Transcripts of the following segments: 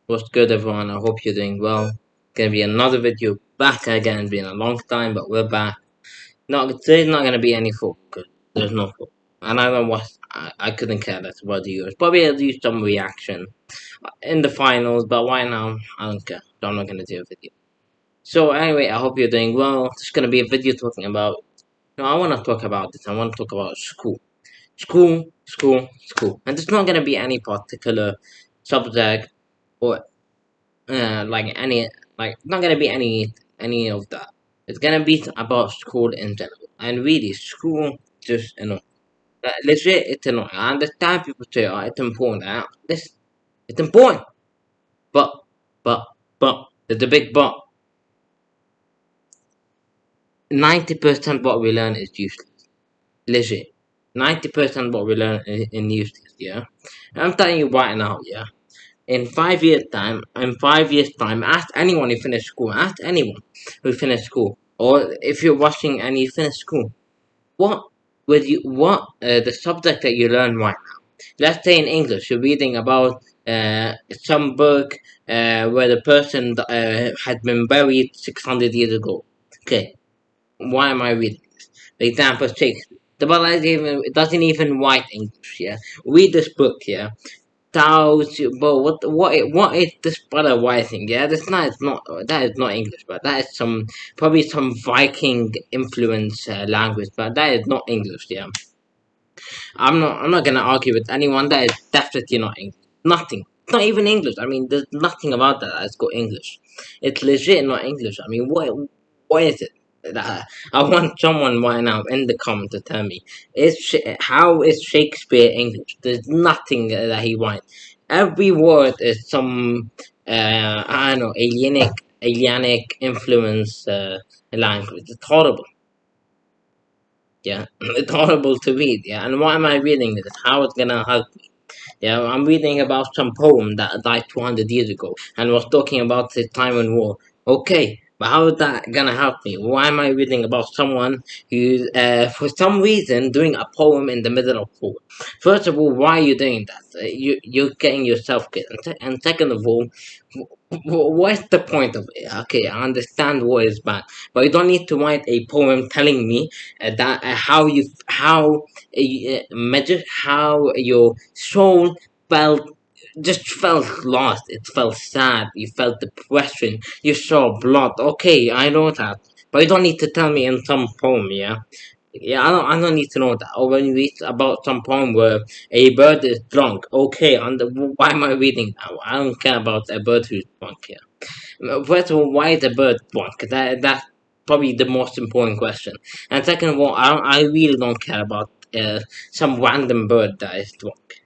What's good, everyone? I hope you're doing well. Gonna be another video back again. Been a long time, but we're back. Today's not gonna be any football. There's no football, and I don't watch. I couldn't care less about the Euros. Probably I'll do some reaction in the finals, but why now? I don't care. So I'm not gonna do a video. So anyway, I hope you're doing well. It's gonna be a video talking about. No, I want to talk about this. I want to talk about school, and it's not gonna be any particular subject or like any not gonna be any of that. It's gonna be about school in general, and really school just legit it's annoying. I understand people say, "Oh, it's important." This it's important, but but there's a big but. 90% what we learn is useless. Legit, 90% what we learn in useless. Yeah, I'm telling you right now. Yeah. In 5 years' time, ask anyone who finished school. Ask anyone who finished school, or if you're watching and you finished school, what the subject that you learn right now? Let's say in English, you're reading about some book where the person had been buried 600 years ago. Okay, why am I reading this? For example, Shakespeare. The Bible it doesn't even write English. Yeah, read this book. Yeah, but what is this brother writing? Yeah, it's not that is not English, but that is probably some Viking influence language, but that is not English. Yeah, I'm not gonna argue with anyone. That is definitely not English. Nothing. It's not even English. I mean, there's nothing about that's got English. It's legit not English. I mean, what is it? I want someone right now in the comment to tell me how is Shakespeare English? There's nothing that he writes. Every word is some I don't know alienic influence language. It's horrible. Yeah, it's horrible to read. Yeah, and why am I reading this? How it's gonna help me? Yeah, I'm reading about some poem that died 200 years ago and was talking about the time in war. Okay, but how is that gonna help me? Why am I reading about someone who, for some reason, doing a poem in the middle of war? First of all, why are you doing that? You're getting yourself killed. And second of all, what's the point of it? Okay, I understand war is bad, but you don't need to write a poem telling me that how your soul felt felt lost. It felt sad. You felt depression. You saw blood. Okay, I know that, but you don't need to tell me in some poem. Yeah. Yeah, I don't need to know that. Or when you read about some poem where a bird is drunk. Okay, why am I reading that? I don't care about a bird who's drunk here. First of all, why is a bird drunk? That's probably the most important question. And second of all, I really don't care about some random bird that is drunk.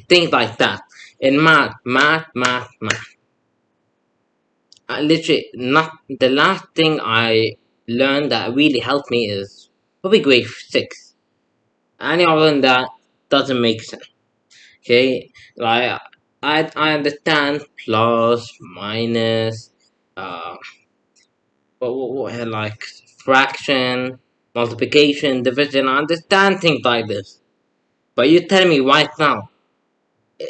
Things like that. In math. Literally, not the last thing I learned that really helped me is probably grade 6. Any other than that doesn't make sense. Okay, like I understand plus, minus, uh, like fraction, multiplication, division. I understand things like this. But you tell me right now,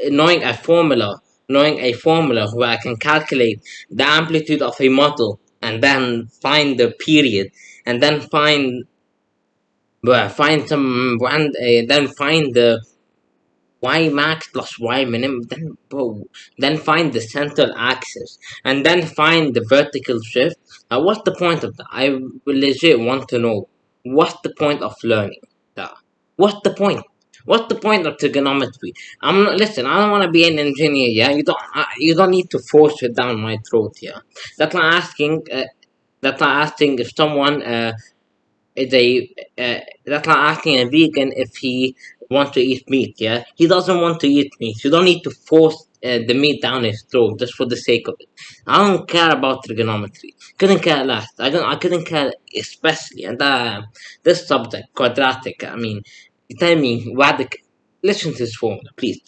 knowing a formula, where I can calculate the amplitude of a model and then find the period and then find some then find the y max plus y minimum, then find the central axis and then find the vertical shift. What's the point of that? I legit want to know what's the point of learning that. What's the point? What's the point of trigonometry? I'm not listen. I don't want to be an engineer. Yeah, you don't need to force it down my throat. Yeah, that's like asking. If someone is a that's like asking a vegan if he wants to eat meat. Yeah, he doesn't want to eat meat. You don't need to force the meat down his throat just for the sake of it. I don't care about trigonometry. Couldn't care less. I couldn't care especially. And this subject quadratic. I mean, tell me radical. Listen to this formula, please.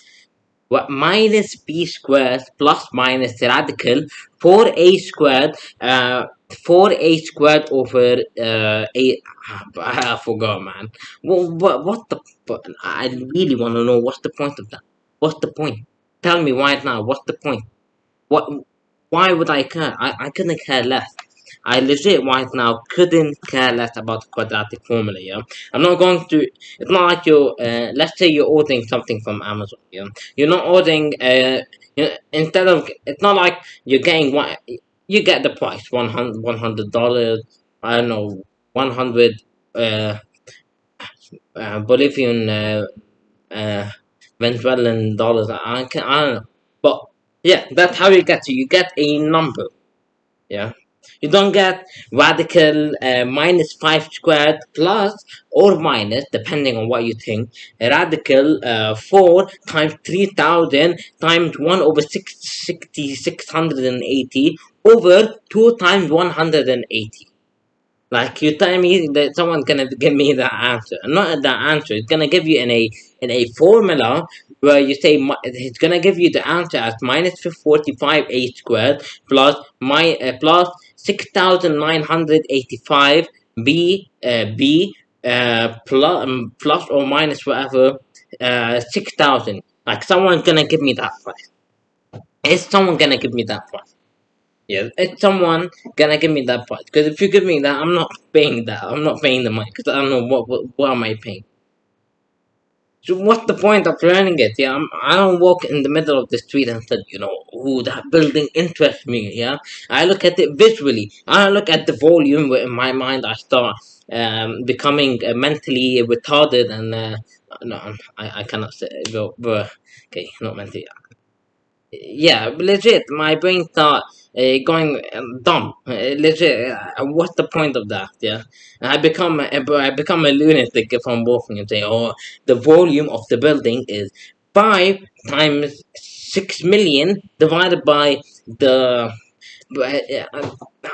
What minus b squared plus minus radical 4a squared 4a squared over a I forgot, man. What the I really want to know what's the point of that. What's the point? Tell me right now, what's the point? What? Why would I care? I couldn't care less. I legit right now couldn't care less about the quadratic formula. Yeah, I'm not going to. It's not like you're. Let's say you're ordering something from Amazon. Yeah, you're not ordering. Instead of, it's not like you're getting one. You get the price $100. I don't know, 100 uh, Bolivian uh, Venezuelan dollars. I don't know, but yeah, that's how you get to. You get a number. Yeah. You don't get radical -5 squared plus or minus, depending on what you think, a radical 4 times 3000 times 1 over 680 over 2 times 180. Like, you tell me that someone's gonna give me that answer. Not that answer. It's gonna give you in a formula where you say it's gonna give you the answer as -45 a squared plus plus 6985 b plus or minus whatever 6000. Like, someone's gonna give me that price. Is someone gonna give me that price? Yeah, it's someone gonna give me that part. Because if you give me that, I'm not paying that. I'm not paying the money because I don't know what am I paying. So what's the point of learning it? Yeah, I don't walk in the middle of the street and say, ooh, that building interests me. Yeah, I look at it visually. I look at the volume. Where in my mind, I start becoming mentally retarded and no, I cannot say. But okay, not mentally. Yeah, legit. My brain thought going dumb. Legit. What's the point of that? Yeah, I become a lunatic if I'm walking and say, oh, the volume of the building is 5 times 6 million divided by the.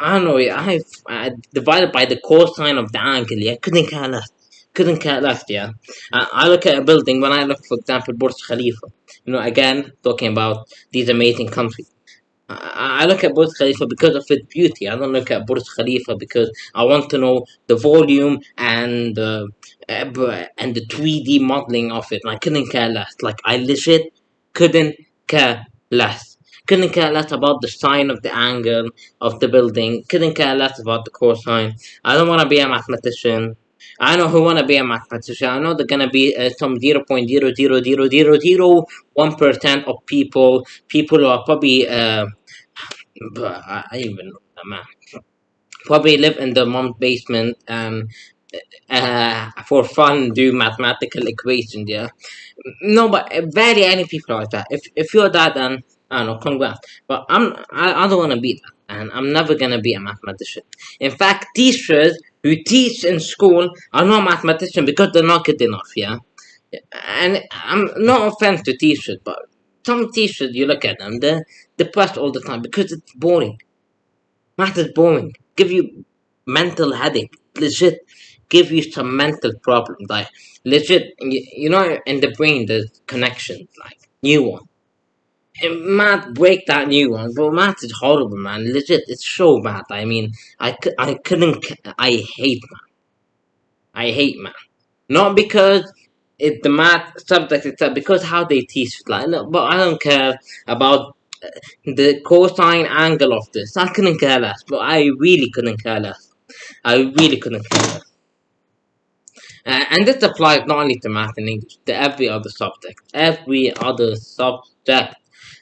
I don't know. I divided by the cosine of the angle. Yeah, couldn't care less. Couldn't care less. Yeah, I look at a building when I look, for example, Burj Khalifa. Again, talking about these amazing countries. I look at Burj Khalifa because of its beauty. I don't look at Burj Khalifa because I want to know the volume and the 3D modeling of it. I couldn't care less. Like, I legit couldn't care less. Couldn't care less about the sine of the angle of the building. Couldn't care less about the cosine. I don't want to be a mathematician. I know who wanna be a mathematician. I know they're gonna be some 0.0000001% of people who are probably but I don't even know that, man. Probably live in the mom's basement for fun do mathematical equations. Yeah, no, but very any people like that. If you're that, then I don't know, congrats. But I don't want to be that, and I'm never gonna be a mathematician. In fact, teachers who teach in school are not mathematicians because they're not good enough. Yeah, and I'm no offense to teachers, but some teachers you look at them, they're depressed all the time because it's boring. Math is boring. Give you mental headache. Legit, give you some mental problems. Like, legit, in the brain there's connections, like neuron. And math break that neuron, but math is horrible, man. Legit, it's so bad. I mean, I couldn't. I hate math. I hate math. Not because it's the math subject itself, because how they teach it. Like, no, but I don't care about the cosine angle of this. I couldn't care less, but I really couldn't care less. I really couldn't care less. And this applies not only to math and English, to every other subject. Every other subject.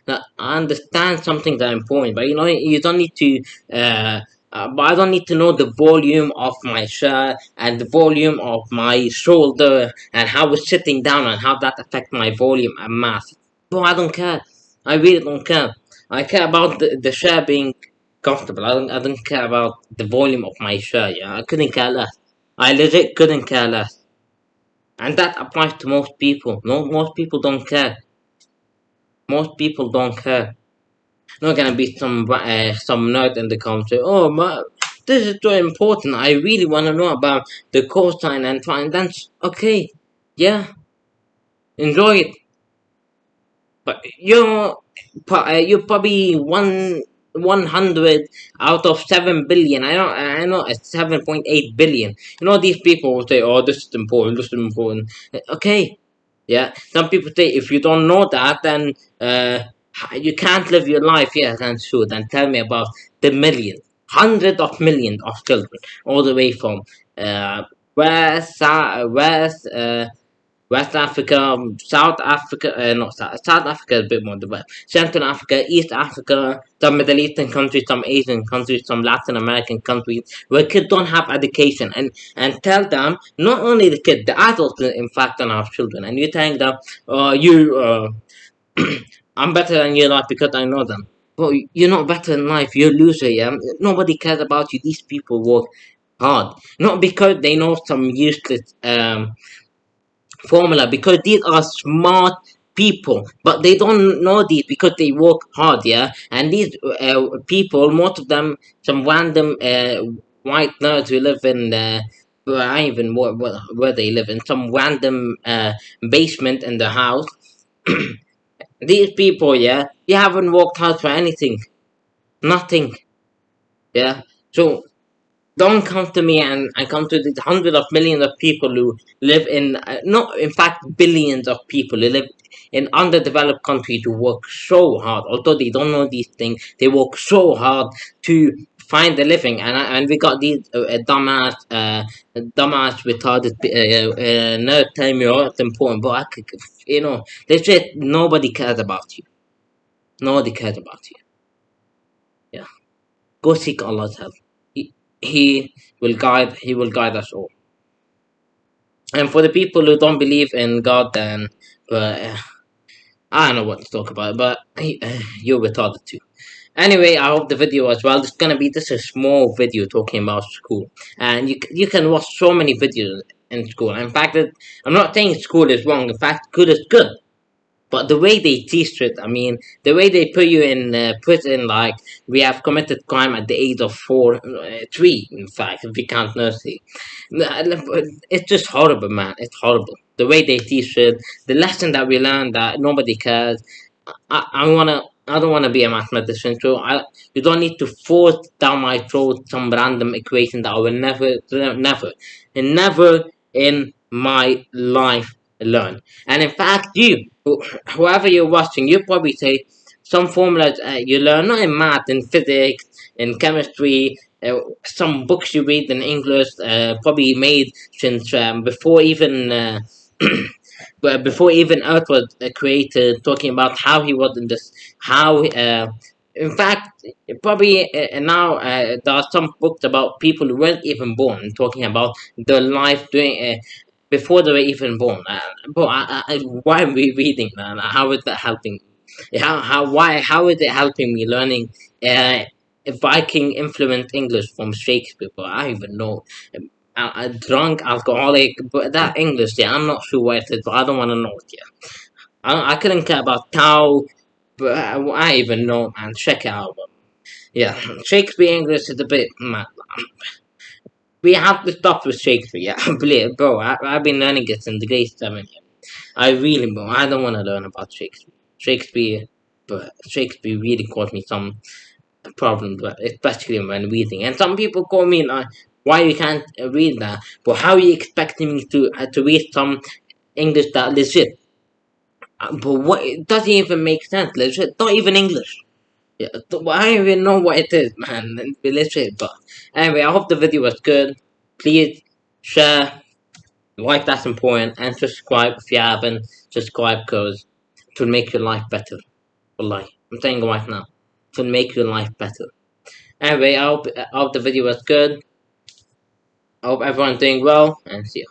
Now, I understand some things are important, but you don't need to. But I don't need to know the volume of my shirt and the volume of my shoulder and how it's sitting down and how that affects my volume and mass. But I don't care. I really don't care. I care about the shirt being comfortable. I don't care about the volume of my shirt. Yeah, I couldn't care less. I legit couldn't care less. And that applies to most people. No, most people don't care. Most people don't care. Not gonna be some nerd in the comments say, "Oh, this is so important. I really want to know about the cosine and try." That's okay. Yeah, enjoy it. But you're probably 100 out of 7 billion. I know it's 7.8 billion. These people will say, "Oh, this is important. This is important." Okay, Yeah, some people say if you don't know that, then you can't live your life. Yeah, then sure. Then tell me about the millions, hundreds of millions of children, all the way from uh, West, West Africa, South Africa, not South Africa is a bit more developed. Central Africa, East Africa, some Middle Eastern countries, some Asian countries, some Latin American countries, where kids don't have education, and tell them not only the kids, the adults, in fact, are our children, and you telling them, I'm better than you life because I know them. But you're not better in life. You're a loser. Yeah, nobody cares about you. These people work hard, not because they know some useless formula, because these are smart people, but they don't know these because they work hard. Yeah, and these people, most of them, some random white nerds who live in well, I don't even know where they live, in some random basement in the house. These people, yeah, you haven't worked hard for anything, nothing. Yeah, so don't come to me and come to the hundreds of millions of people who live in, not in fact billions of people who live in underdeveloped countries who work so hard. Although they don't know these things, they work so hard to find a living. And we got these dumbass retarded nerd telling me, oh, it's important, but they said nobody cares about you. Nobody cares about you. Yeah, go seek Allah's help. He he will guide us all. And for the people who don't believe in God, then I don't know what to talk about, but you're retarded too. Anyway, I hope the video as well. It's gonna be just a small video talking about school, and you can watch so many videos in school. In fact, I'm not saying school is wrong. In fact, school is good. But the way they teach it, I mean, the way they put you in prison, like we have committed crime at the age of 3, in fact, if we count nursery. It's just horrible, man. It's horrible. The way they teach it, the lesson that we learn that nobody cares. I don't wanna be a mathematician, so you don't need to force down my throat some random equation that I will never in my life learn. And in fact, whoever you're watching, you probably say some formulas you learn, not in math, in physics, in chemistry, some books you read in English, probably made since before even. But before even Earth was created, talking about how he was in this, how in fact, probably now there are some books about people who weren't even born, talking about the life doing before they were even born. But why are we reading that? How is that helping? How is it helping me learning Viking influenced English from Shakespeare? But I don't even know. A drunk alcoholic, but that English, yeah, I'm not sure what it is, but I don't want to know it yet. I couldn't care about Tao, but I even know, man. Check it out. Yeah, Shakespeare English is a bit mad. We have to stop with Shakespeare. Yeah, believe, bro. I've been learning it since grade 7. Yeah. I really, bro. I don't want to learn about Shakespeare. But Shakespeare really caused me some problems, but especially when reading. And some people call me like, why you can't read that? But how are you expecting me to read some English that legit? But what, it doesn't even make sense. Legit, not even English. Yeah, I don't even know what it is, man. Legit, but anyway, I hope the video was good. Please share, like, that's important, and subscribe if you haven't. Subscribe because it will make your life better. Wallahi, I'm saying it right now. It will make your life better. Anyway, I hope the video was good. I hope everyone's doing well, and see you.